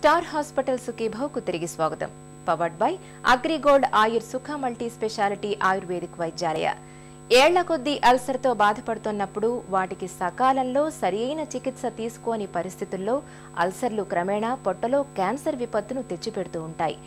Star hospital సుఖీభావ్కు తిరిగి స్వాగతం. Powered by AgriGold ఆయుర్ సుఖ మల్టీ స్పెషాలిటీ ఆయుర్వేదిక్ వైద్యాలయ. ఏళ్ల కొద్దీ అల్సర్తో బాధపడుతున్నప్పుడు వాటికి సకాలంలో సరియైన చికిత్స తీసుకోని పరిస్థితుల్లో అల్సర్లు క్రమేణా పొట్టలో క్యాన్సర్ విపత్తును తెచ్చిపెడుతూ ఉంటాయి.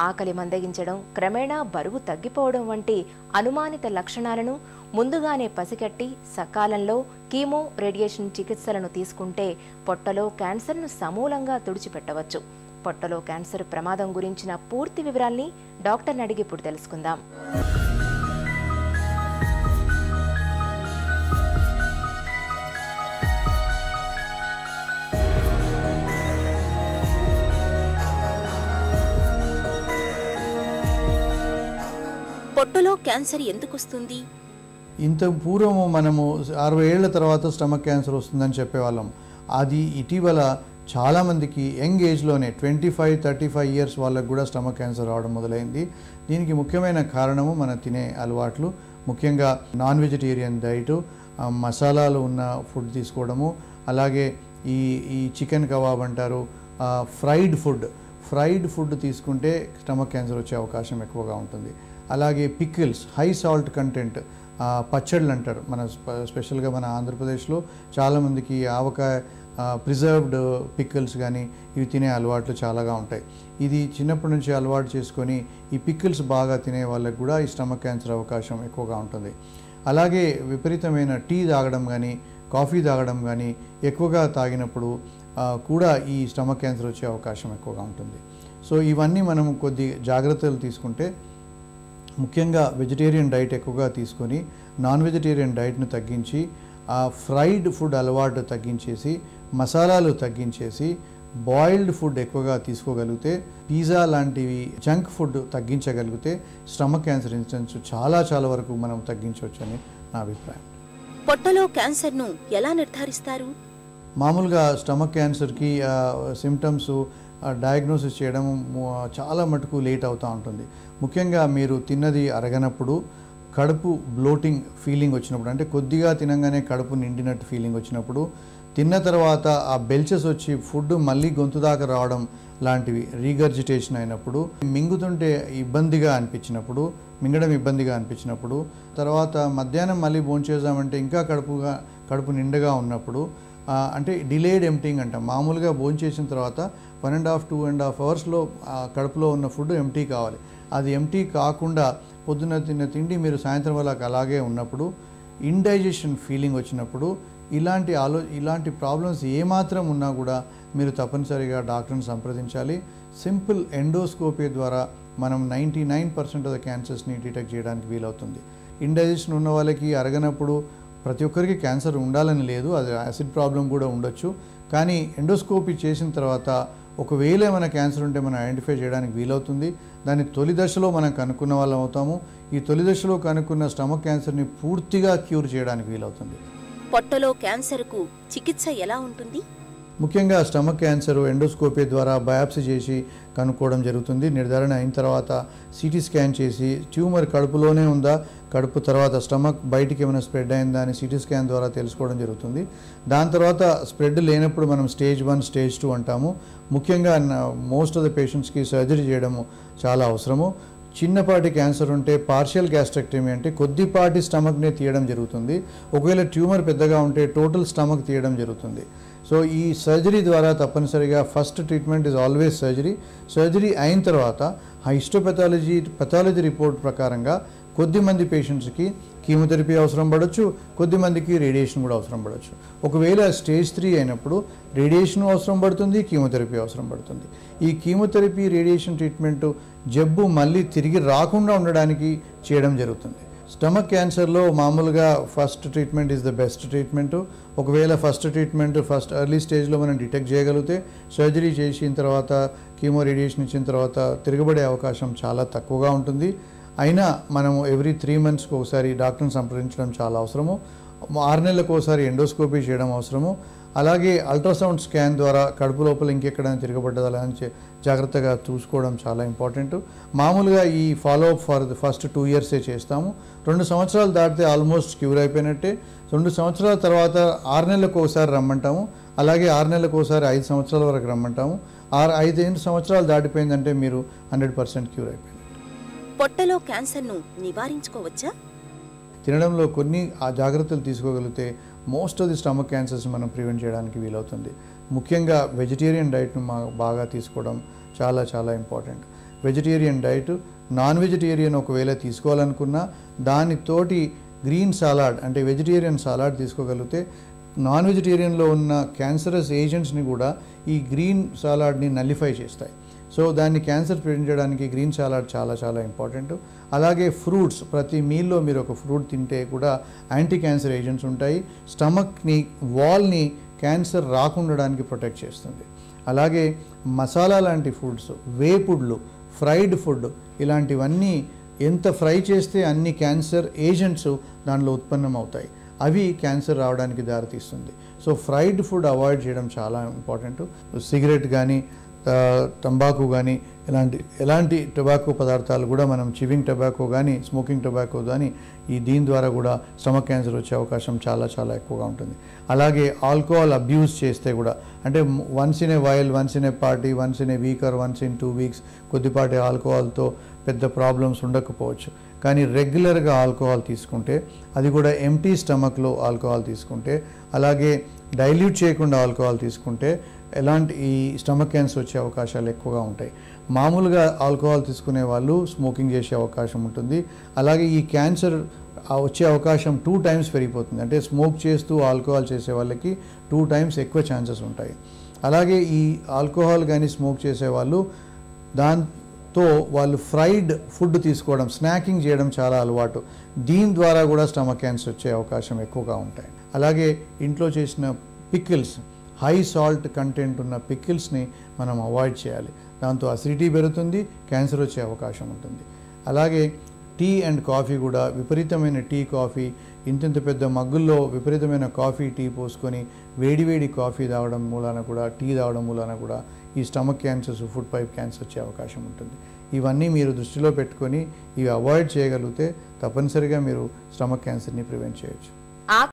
ఆకలి మందగించడం, క్రమేణా బరువు తగ్గిపోవడం వంటి అనుమానిత లక్షణాలను ముందుగానే పసిగట్టి సకాలంలో కీమో, రేడియేషన్ చికిత్సలను తీసుకుంటే పొట్టలో క్యాన్సర్ను సమూలంగా తుడిచిపెట్టవచ్చు. పొట్టలో క్యాన్సర్ ప్రమాదం గురించిన పూర్తి వివరాల్ని డాక్టర్ని అడిగి ఇప్పుడు తెలుసుకుందాం. పొట్టలో క్యాన్సర్ ఎందుకు వస్తుంది? ఇంత పూర్వము మనము 60 ఏళ్ల తర్వాత స్టమక్ క్యాన్సర్ వస్తుందని చెప్పేవాళ్ళం. అది ఇటీవల చాలామందికి యంగ్ ఏజ్లోనే 25-35 ఇయర్స్ వాళ్ళకు కూడా స్టమక్ క్యాన్సర్ రావడం మొదలైంది. దీనికి ముఖ్యమైన కారణము మన తినే అలవాట్లు, ముఖ్యంగా నాన్ వెజిటేరియన్ డైటు, మసాలాలు ఉన్న ఫుడ్ తీసుకోవడము, అలాగే ఈ చికెన్ కబాబ్ అంటారు, ఫ్రైడ్ ఫుడ్ తీసుకుంటే స్టమక్ క్యాన్సర్ వచ్చే అవకాశం ఎక్కువగా ఉంటుంది. అలాగే పికిల్స్, హై సాల్ట్ కంటెంట్, పచ్చళ్ళు అంటారు. స్పెషల్గా మన ఆంధ్రప్రదేశ్లో చాలామందికి ఆవకాయ ప్రిజర్వ్డ్ పికిల్స్ కానీ ఇవి తినే అలవాట్లు చాలాగా ఉంటాయి. ఇది చిన్నప్పటి నుంచి అలవాటు చేసుకొని ఈ పికిల్స్ బాగా తినే వాళ్ళకి కూడా ఈ స్టమక్ క్యాన్సర్ అవకాశం ఎక్కువగా ఉంటుంది. అలాగే విపరీతమైన టీ తాగడం కానీ, కాఫీ తాగడం కానీ ఎక్కువగా తాగినప్పుడు కూడా ఈ స్టమక్ క్యాన్సర్ వచ్చే అవకాశం ఎక్కువగా ఉంటుంది. సో ఇవన్నీ మనం కొద్ది జాగ్రత్తలు తీసుకుంటే, ముఖ్యంగా వెజిటేరియన్ డైట్ ఎక్కువగా తీసుకొని నాన్ వెజిటేరియన్ డైట్ను తగ్గించి ఫ్రైడ్ ఫుడ్ అలవాటు తగ్గించేసి, మసాలాలు తగ్గించేసి, బాయిల్డ్ ఫుడ్ ఎక్కువగా తీసుకోగలిగితే, పిజ్జా లాంటివి జంక్ ఫుడ్ తగ్గించగలిగితే స్టమక్ క్యాన్సర్ ఇన్సిడెన్స్ చాలా వరకు మనం తగ్గించవచ్చు అని నా అభిప్రాయం. పొట్టలో క్యాన్సర్ను ఎలా నిర్ధారిస్తారు? మామూలుగా స్టమక్ క్యాన్సర్కి సిమ్టమ్స్ డయాగ్నోసిస్ చేయడం చాలా మటుకు లేట్ అవుతూ ఉంటుంది. ముఖ్యంగా మీరు తిన్నది అరగనప్పుడు, కడుపు బ్లోటింగ్ ఫీలింగ్ వచ్చినప్పుడు, అంటే కొద్దిగా తినంగానే కడుపు నిండినట్టు ఫీలింగ్ వచ్చినప్పుడు, తిన్న తర్వాత ఆ బెల్చెస్ వచ్చి ఫుడ్ మళ్ళీ గొంతు దాకా రావడం లాంటివి, రీగర్జిటేషన్ అయినప్పుడు, మింగడం ఇబ్బందిగా అనిపించినప్పుడు, తర్వాత మధ్యాహ్నం మళ్ళీ భోంచేద్దామంటే ఇంకా కడుపు నిండగా ఉన్నప్పుడు, అంటే డిలేడ్ ఎంప్టింగ్ అంటాం. మామూలుగా భోంచేసిన తర్వాత 1.5-2.5 అవర్స్లో కడుపులో ఉన్న ఫుడ్ ఎంప్టీ కావాలి. అది ఎంప్టీ కాకుండా పొద్దున్న తిన్న తిండి మీరు సాయంత్రం వరకు అలాగే ఉన్నప్పుడు, ఇండైజెషన్ ఫీలింగ్ వచ్చినప్పుడు, ఇలాంటి ప్రాబ్లమ్స్ ఏమాత్రం ఉన్నా కూడా మీరు తప్పనిసరిగా డాక్టర్ని సంప్రదించాలి. సింపుల్ ఎండోస్కోపీ ద్వారా మనం 99% ఆఫ్ ద క్యాన్సర్స్ని డిటెక్ట్ చేయడానికి వీలవుతుంది. ఇండైజెషన్ ఉన్న వాళ్ళకి అరగనప్పుడు ప్రతి ఒక్కరికి క్యాన్సర్ ఉండాలని లేదు, అది యాసిడ్ ప్రాబ్లం కూడా ఉండొచ్చు. కానీ ఎండోస్కోపీ చేసిన తర్వాత ఒకవేళ ఏమైనా క్యాన్సర్ ఉంటే మనం ఐడెంటిఫై చేయడానికి వీలవుతుంది. దాన్ని తొలి దశలో మనం కనుక్కున్న వాళ్ళం అవుతాము. ఈ తొలి దశలో కనుక్కున్న స్టమక్ క్యాన్సర్ని పూర్తిగా క్యూర్ చేయడానికి వీలవుతుంది. పొట్టలో క్యాన్సర్కు చికిత్స ఎలా ఉంటుంది? ముఖ్యంగా స్టమక్ క్యాన్సర్ ఎండోస్కోపీ ద్వారా బయాప్సీ చేసి కనుక్కోవడం జరుగుతుంది. నిర్ధారణ అయిన తర్వాత సిటీ స్కాన్ చేసి ట్యూమర్ కడుపులోనే ఉందా, కడుపు తర్వాత స్టమక్ బయటికి ఏమైనా స్ప్రెడ్ అయిందా అని సిటీ స్కాన్ ద్వారా తెలుసుకోవడం జరుగుతుంది. దాని తర్వాత స్ప్రెడ్ లేనప్పుడు మనం స్టేజ్ 1, స్టేజ్ 2 అంటాము. ముఖ్యంగా మోస్ట్ ఆఫ్ ద పేషెంట్స్కి సర్జరీ చేయడము చాలా అవసరము. చిన్నపాటి క్యాన్సర్ ఉంటే పార్షియల్ గ్యాస్ట్రెక్టమీ అంటే కొద్దిపాటి స్టమక్నే తీయడం జరుగుతుంది. ఒకవేళ ట్యూమర్ పెద్దగా ఉంటే టోటల్ స్టమక్ తీయడం జరుగుతుంది. సో ఈ సర్జరీ ద్వారా తప్పనిసరిగా first treatment is always surgery అయిన తర్వాత హిస్టోపెథాలజీ రిపోర్ట్ ప్రకారంగా కొద్దిమంది పేషెంట్స్కి కీమోథెరపీ అవసరం పడవచ్చు, కొద్దిమందికి రేడియేషన్ కూడా అవసరం పడవచ్చు. ఒకవేళ స్టేజ్ 3 అయినప్పుడు రేడియేషన్ అవసరం పడుతుంది, కీమోథెరపీ అవసరం పడుతుంది. ఈ కీమోథెరపీ, రేడియేషన్ ట్రీట్మెంట్ జబ్బు మళ్ళీ తిరిగి రాకుండా ఉండడానికి చేయడం జరుగుతుంది. స్టమక్ క్యాన్సర్లో మామూలుగా first treatment is the best treatment. ఒకవేళ ఫస్ట్ ఎర్లీ స్టేజ్లో మనం డిటెక్ట్ చేయగలిగితే సర్జరీ చేసిన తర్వాత కీమో, రేడియేషన్ ఇచ్చిన తర్వాత తిరగబడే అవకాశం చాలా తక్కువగా ఉంటుంది. అయినా మనము ఎవ్రీ 3 మంత్స్కి ఒకసారి డాక్టర్ని సంప్రదించడం చాలా అవసరము. 6 నెలలకు ఒకసారి ఎండోస్కోపీ చేయడం అవసరము. అలాగే అల్ట్రాసౌండ్ స్కాన్ ద్వారా కడుపు లోపల ఇంకెక్కడైనా తిరగబడ్డదా అని జాగ్రత్తగా చూసుకోవడం చాలా ఇంపార్టెంట్. మామూలుగా ఈ ఫాలోఅప్ ఫర్ ది ఫస్ట్ 2 ఇయర్సే చేస్తాము. 2 సంవత్సరాలు దాటితే ఆల్మోస్ట్ క్యూర్ అయిపోయినట్టే. 2 సంవత్సరాల తర్వాత 6 నెలలకు ఒకసారి రమ్మంటాము. అలాగే 6 నెలలకు ఒకసారి 5 సంవత్సరాల వరకు రమ్మంటాము. 5 సంవత్సరాలు దాటిపోయిందంటే మీరు 100% క్యూర్ అయిపోయింది. పొట్టలో క్యాన్సర్ను నివారించుకోవచ్చా? తినడంలో కొన్ని ఆ జాగ్రత్తలు తీసుకోగలిగితే most of the stomach cancers మనం ప్రివెంట్ చేయడానికి వీలవుతుంది. ముఖ్యంగా వెజిటేరియన్ డైట్ను బాగా తీసుకోవడం చాలా చాలా important. Vegetarian diet, non vegetarian ఒకవేళ తీసుకోవాలనుకున్నా దానితోటి గ్రీన్ సాలాడ్ అంటే వెజిటేరియన్ సాలాడ్ తీసుకోగలిగితే నాన్ వెజిటేరియన్లో ఉన్న క్యాన్సరస్ ఏజెంట్స్ని కూడా ఈ గ్రీన్ సాలాడ్ని నల్లిఫై చేస్తాయి. సో దాన్ని క్యాన్సర్ ప్రివెంట్ చేయడానికి గ్రీన్ సాలాడ్ చాలా చాలా ఇంపార్టెంట్. అలాగే ఫ్రూట్స్, ప్రతి మీల్లో మీరు ఒక ఫ్రూట్ తింటే కూడా యాంటీ క్యాన్సర్ ఏజెంట్స్ ఉంటాయి. స్టమక్ని, వాల్ని క్యాన్సర్ రాకుండడానికి ప్రొటెక్ట్ చేస్తుంది. అలాగే మసాలా లాంటి ఫుడ్స్, వేపుడ్లు, ఫ్రైడ్ ఫుడ్ ఇలాంటివన్నీ ఎంత ఫ్రై చేస్తే అన్ని క్యాన్సర్ ఏజెంట్స్ దానిలో ఉత్పన్నం అవుతాయి. అవి క్యాన్సర్ రావడానికి దారితీస్తుంది. సో ఫ్రైడ్ ఫుడ్ అవాయిడ్ చేయడం చాలా ఇంపార్టెంట్. సిగరెట్ కానీ, తంబాకు కానీ ఎలాంటి టొబాకో పదార్థాలు కూడా మనం చివింగ్ టొబాకో కానీ, స్మోకింగ్ టొబాకో కానీ దీని ద్వారా కూడా స్టమక్ క్యాన్సర్ వచ్చే అవకాశం చాలా చాలా ఎక్కువగా ఉంటుంది. అలాగే ఆల్కహాల్ అబ్యూస్ చేస్తే కూడా, అంటే once in a while, once in a party, once in a week or once in 2 weeks కొద్దిపాటి ఆల్కహాల్తో పెద్ద ప్రాబ్లమ్స్ ఉండకపోవచ్చు. కానీ రెగ్యులర్గా ఆల్కహాల్ తీసుకుంటే, అది కూడా ఎంటీ స్టమక్లో ఆల్కహాల్ తీసుకుంటే, అలాగే డైల్యూట్ చేయకుండా ఆల్కహాల్ తీసుకుంటే ఈ స్టమక్ క్యాన్సర్ వచ్చే అవకాశాలు ఎక్కువగా ఉంటాయి. మామూలుగా ఆల్కహాల్ తీసుకునే వాళ్ళు స్మోకింగ్ చేసే అవకాశం ఉంటుంది. అలాగే ఈ క్యాన్సర్ వచ్చే అవకాశం 2 times పెరిగిపోతుంది. అంటే స్మోక్ చేస్తూ ఆల్కహాల్ చేసే వాళ్ళకి 2 times ఎక్కువ ఛాన్సెస్ ఉంటాయి. అలాగే ఈ ఆల్కహాల్ కానీ స్మోక్ చేసే వాళ్ళు దాంతో వాళ్ళు ఫ్రైడ్ ఫుడ్ తీసుకోవడం, స్నాకింగ్ చేయడం చాలా అలవాటు. దీని ద్వారా కూడా స్టమక్ క్యాన్సర్ వచ్చే అవకాశం ఎక్కువగా ఉంటాయి. అలాగే ఇంట్లో చేసిన పికిల్స్, హై సాల్ట్ కంటెంట్ ఉన్న పికిల్స్ని మనం అవాయిడ్ చేయాలి. దాంతో అసిడిటీ పెరుగుతుంది, క్యాన్సర్ వచ్చే అవకాశం ఉంటుంది. అలాగే టీ అండ్ కాఫీ కూడా, విపరీతమైన టీ, కాఫీ ఇంత పెద్ద మగ్గుల్లో విపరీతమైన కాఫీ, టీ పోసుకొని వేడివేడి కాఫీ తాగడం మూలాన కూడా, టీ తాగడం మూలాన కూడా ఈ stomach cancers, food pipe cancer వచ్చే అవకాశం ఉంటుంది. ఇవన్నీ మీరు దృష్టిలో పెట్టుకొని ఇవి అవాయిడ్ చేయగలిగితే తప్పనిసరిగా మీరు స్టమక్ క్యాన్సర్ని ప్రివెంట్ చేయొచ్చు.